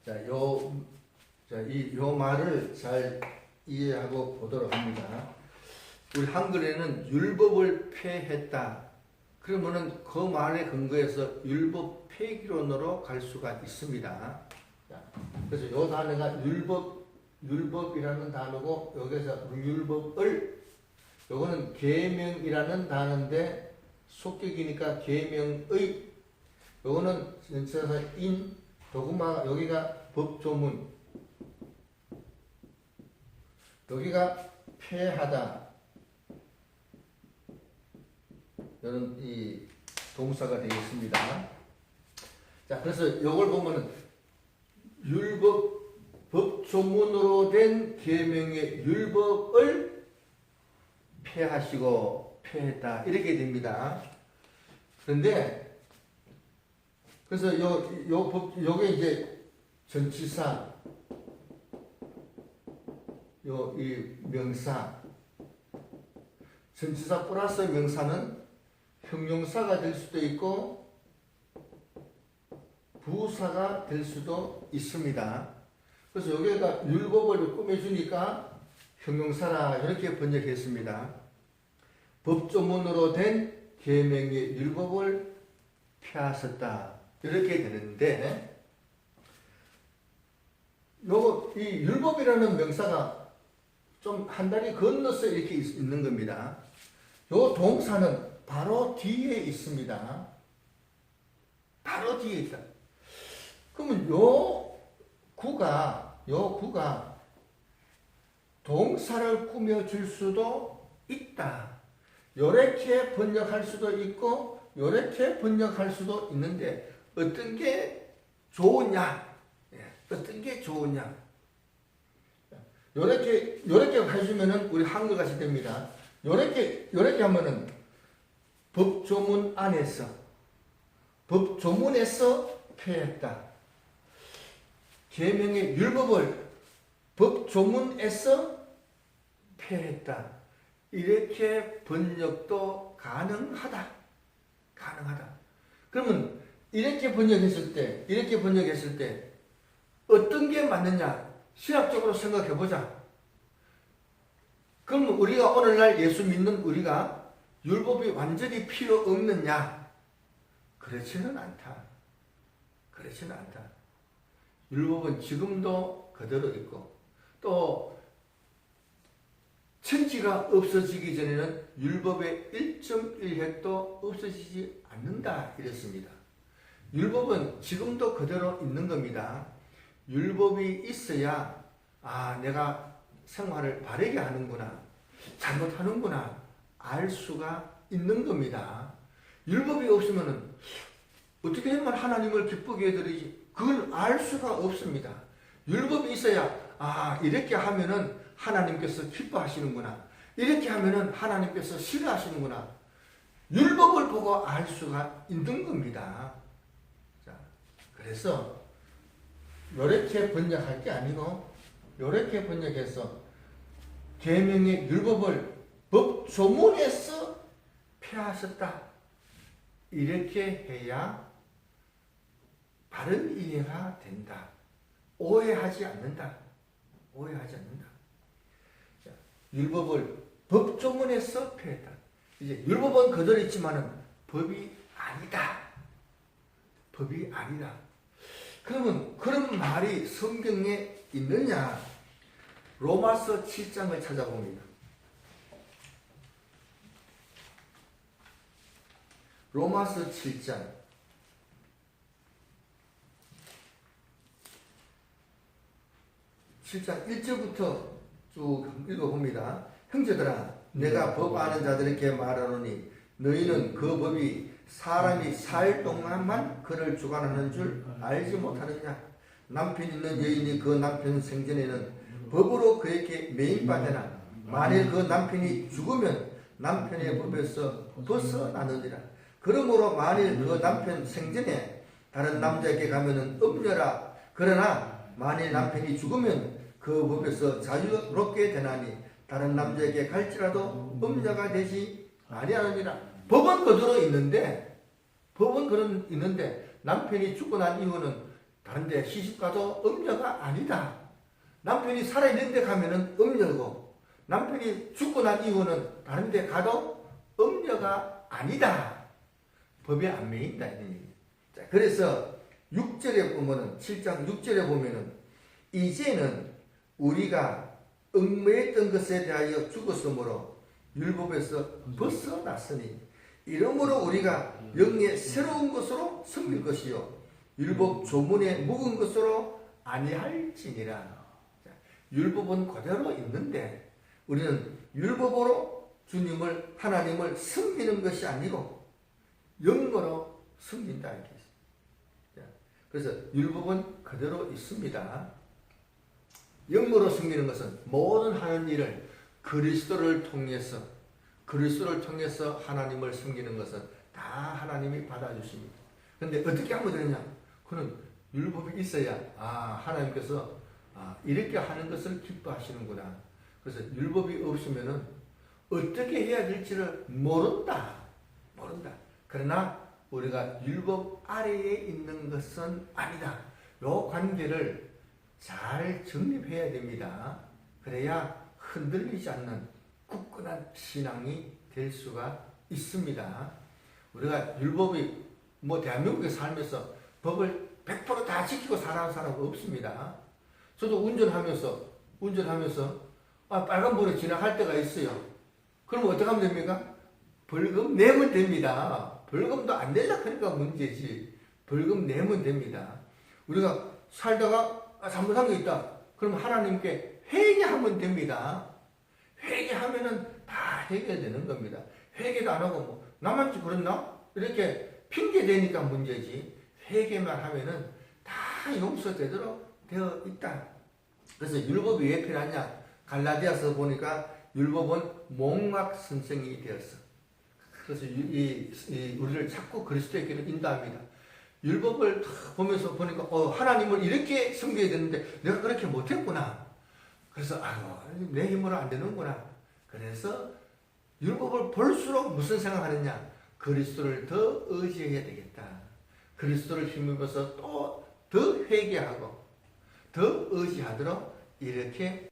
자, 요 말을 잘 이해하고 보도록 합니다. 우리 한글에는 율법을 폐했다. 그러면은 그 말에 근거해서 율법 폐기론으로 갈 수가 있습니다. 자, 그래서 요 단어가 율법이라는 단어고, 여기서 율법을, 요거는 계명이라는 단어인데 속격이니까 계명의, 요거는 전체에서 도구마, 여기가 법조문, 여기가 폐하다. 이런 이 동사가 되겠습니다. 자, 그래서 요걸 보면은 법조문으로 된 계명의 율법을 폐하시고 폐했다. 이렇게 됩니다. 그런데 그래서 요게 이제 전치사, 이 명사, 전치사 플러스 명사는 형용사가 될 수도 있고 부사가 될 수도 있습니다. 그래서 여기가 율법을 꾸며주니까 형용사라 이렇게 번역했습니다. 법조문으로 된 계명의 율법을 폐하셨다. 이렇게 되는데, 이 율법이라는 명사가 좀 한 다리 건너서 이렇게 있는 겁니다. 요 동사는 바로 뒤에 있습니다. 바로 뒤에 있다. 그러면 요 구가 동사를 꾸며줄 수도 있다. 요렇게 번역할 수도 있고 요렇게 번역할 수도 있는데 어떤 게 좋으냐? 어떤 게 좋으냐? 요렇게 해주면은 우리 한글같이 됩니다. 요렇게 하면은 법조문에서 폐했다. 계명의 율법을 법조문에서 폐했다. 이렇게 번역도 가능하다. 그러면 이렇게 번역했을 때 어떤 게 맞느냐? 신학적으로 생각해 보자. 그럼 우리가 오늘날 예수 믿는 우리가 율법이 완전히 필요 없느냐? 그렇지는 않다. 율법은 지금도 그대로 있고, 또 천지가 없어지기 전에는 율법의 1.1획도 없어지지 않는다 이랬습니다. 율법은 지금도 그대로 있는 겁니다. 율법이 있어야 내가 생활을 바르게 하는구나, 잘못하는구나 알 수가 있는 겁니다. 율법이 없으면 어떻게 하면 하나님을 기쁘게 해드리지? 그걸 알 수가 없습니다. 율법이 있어야 이렇게 하면은 하나님께서 기뻐하시는구나, 이렇게 하면은 하나님께서 싫어하시는구나, 율법을 보고 알 수가 있는 겁니다. 자, 그래서 요렇게 번역할 게 아니고 요렇게 번역해서 계명의 율법을 법조문에서 폐하셨다. 이렇게 해야 바른 이해가 된다. 오해하지 않는다. 자, 율법을 법조문에서 폐했다. 이제 율법은 그대로 있지만은 법이 아니다. 그러면 그런 말이 성경에 있느냐? 로마서 7장을 찾아봅니다. 로마서 7장 1절부터 쭉 읽어봅니다. 형제들아, 내가 법 아는 자들에게 말하노니 너희는 그 법이 사람이 살 동안만 그를 주관하는 줄 알지 못하느냐? 남편 있는 여인이 그 남편 생전에는 법으로 그에게 매인받으나 만일 그 남편이 죽으면 남편의 법에서 벗어나느니라. 그러므로 만일 그 남편 생전에 다른 남자에게 가면은 음녀라. 그러나 만일 남편이 죽으면 그 법에서 자유롭게 되나니 다른 남자에게 갈지라도 음녀가 되지 아니하느니라. 법은 그대로 있는데 남편이 죽고 난 이후는 다른데 시집가도 음녀가 아니다. 남편이 살아있는데 가면은 음녀고, 남편이 죽고 난 이후는 다른데 가도 음녀가 아니다. 법에 안 매인다. 이런 얘기. 자, 그래서 6절에 보면은, 7장 6절에 보면은, 이제는 우리가 얽매였던 것에 대하여 죽었으므로 율법에서 벗어났으니, 이러므로 우리가 영의 새로운 것으로 섬길 것이요 율법 조문에 묵은 것으로 아니할지니라. 율법은 그대로 있는데 우리는 율법으로 주님을, 하나님을 섬기는 것이 아니고 영으로 섬긴다. 이렇게 있습니다. 그래서 율법은 그대로 있습니다. 영으로 섬기는 것은 모든 하는 일을 그리스도를 통해서 하나님을 섬기는 것은 다 하나님이 받아주십니다. 그런데 어떻게 하면 되느냐? 그는 율법이 있어야 하나님께서 이렇게 하는 것을 기뻐하시는구나. 그래서 율법이 없으면은 어떻게 해야 될지를 모른다. 그러나 우리가 율법 아래에 있는 것은 아니다. 요 관계를 잘 정립해야 됩니다. 그래야 흔들리지 않는 굳건한 신앙이 될 수가 있습니다. 우리가 율법이 대한민국에 살면서 법을 100% 다 지키고 살아가는 사람은 없습니다. 저도 운전하면서 빨간불에 지나갈 때가 있어요. 그럼 어떻게 하면 됩니까? 벌금 내면 됩니다. 벌금도 안 내려고 하니까 문제지. 벌금 내면 됩니다. 우리가 살다가 잘못한 게 있다. 그럼 하나님께 회개하면 됩니다. 회개하면은 다 해결되는 겁니다. 회개도 안 하고 나만 그랬나? 이렇게 핑계 대니까 문제지. 회개만 하면은 다 용서되도록 되어 있다. 그래서 율법이 왜 필요하냐? 갈라디아서 보니까 율법은 몽학 선생이 되었어. 그래서 우리를 자꾸 그리스도의 길을 인도합니다. 율법을 보면서 보니까 하나님을 이렇게 섬겨야 되는데 내가 그렇게 못했구나. 그래서 내 힘으로 안 되는구나. 그래서 율법을 볼수록 무슨 생각하느냐? 그리스도를 더 의지해야 되겠다. 그리스도를 힘입어서 또 더 회개하고 더 의지하도록 이렇게